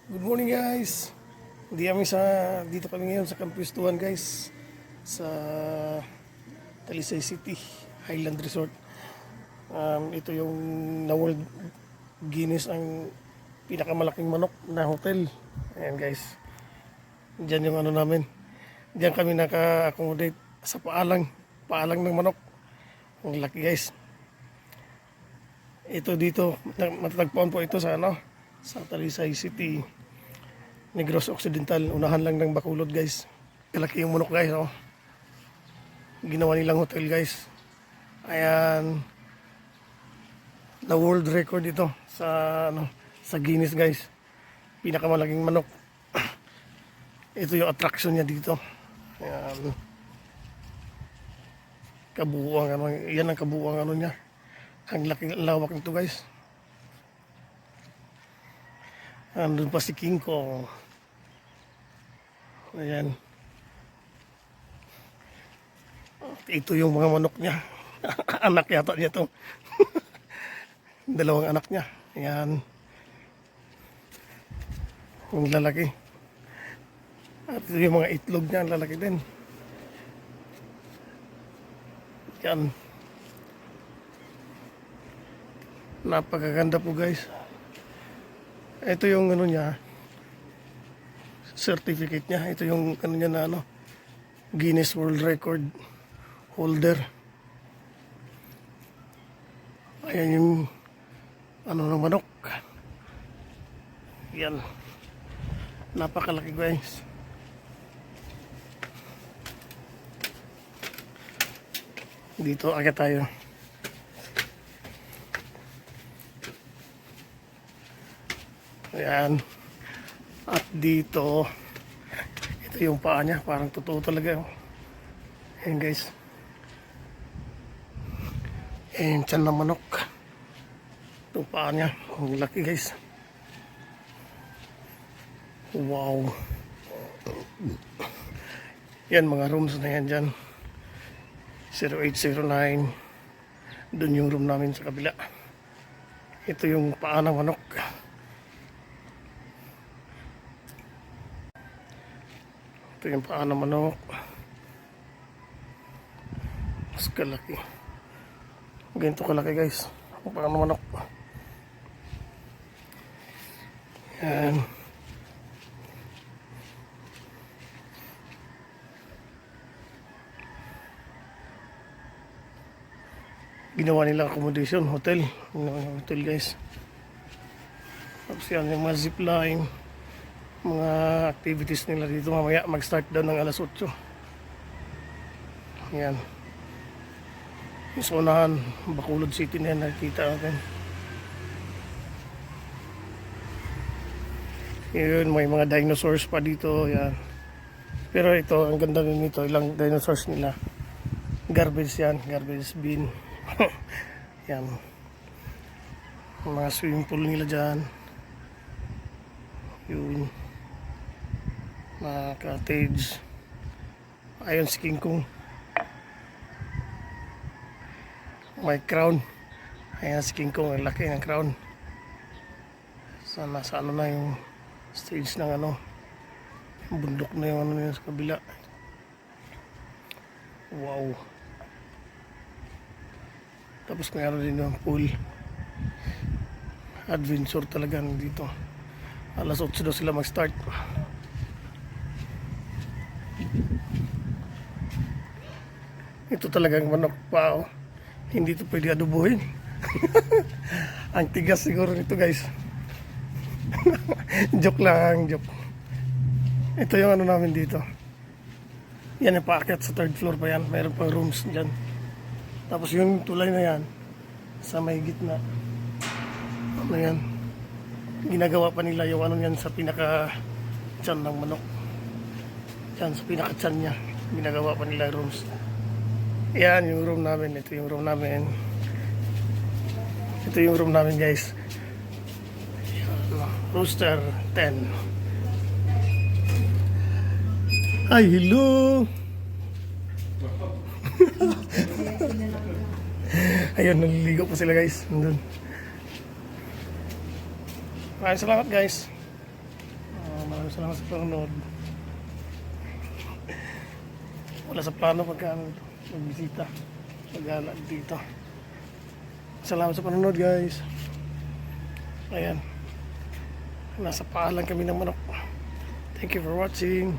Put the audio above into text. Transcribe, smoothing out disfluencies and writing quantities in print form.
Good morning guys. Dito kami ngayon sa Kampistuhan guys sa Talisay City Highland Resort. Ito yung na World Guinness ang pinakamalaking manok na hotel. Ayan guys. Diyan yung ano namin. Diyan kami naka-accommodate sa paalang ng manok. Ang laki guys. Ito dito, matatagpuan po ito sa sa Talisay City, Negros Occidental, unahan lang ng Bacolod guys. Kalaki yung manok guys, oh. Ginawa nilang hotel guys. Ayan, the world record ito sa Guinness guys. Pinakamalaking manok. Ito yung attraction niya dito. Ayan. Yan ang kabuuan niya. Ang lawak nito guys. Andun pa si King Kong. Ayan. Ito yung mga manok niya. Anak yata niya to. Dalawang anak niya. Ayan. Ang lalaki. At ito yung mga itlog niya. Ang lalaki din. Yan. Napakaganda po guys. Ito yung niya, certificate niya. Ito yung niya na Guinness World Record holder. Ayan yung ng manok. Yan. Napakalaki guys. Dito agad tayo. Ayan. At dito, ito yung paa niya. Parang totoo talaga. Ayan guys. Ayan, tiyan na manok. Itong paa niya. Ang laki guys. Wow. Yan, mga rooms na yan dyan. 0809. Doon yung room namin sa kabila. Ito yung paa ng manok. Ito yung paa ng manok. Mas kalaki. Ganito kalaki guys. Ang paa ng manok. Yan. Ginawa nilang accommodation, hotel. Hotel guys. Tapos yan yung mga zipline. Mga activities nila dito mamaya mag-start daw ng alas 8. Yan. Yung sa unahan, Bacolod City na yan nakikita natin. Yun, may mga dinosaurs pa dito. Yan. Pero ito, ang ganda rin nito, ilang dinosaurs nila. Garbage yan, garbage bin. Yan. Mga swimming pool nila dyan. Yun. Mga cottage. Ayun si King Kong. May crown. Ayan si King Kong. Ang laki ng crown. Sana sa na yung stage ng bundok na yung nila sa kabila. Wow. Tapos mayroon din yung pool. Adventure talaga dito. Alas 8 daw sila mag-start. Ito talagang manok pa, oh. Hindi ito pwede adobohin. Ang tigas siguro nito guys. Joke lang, joke. Ito yung namin dito. Yan yung paakyat sa third floor pa yan. Mayroon pang rooms dyan. Tapos yung tulay na yan sa may gitna. Yan. Ginagawa pa nila yung yan sa pinaka tiyan ng manok. Yan sa pinaka tiyan niya. Ginagawa pa nila rooms. Yan yung room namin. Ito yung room namin. Ito yung room namin guys. Rooster 10. Hi, hello. Ayun, naliligo po sila guys. Nandun. Maraming salamat guys. Maraming salamat sa panonood. Wala sa plano pagka magbisita. Mag-alag dito. Salamat sa panonood guys. Ayan. Nasa paalan kami ng manok. Thank you for watching.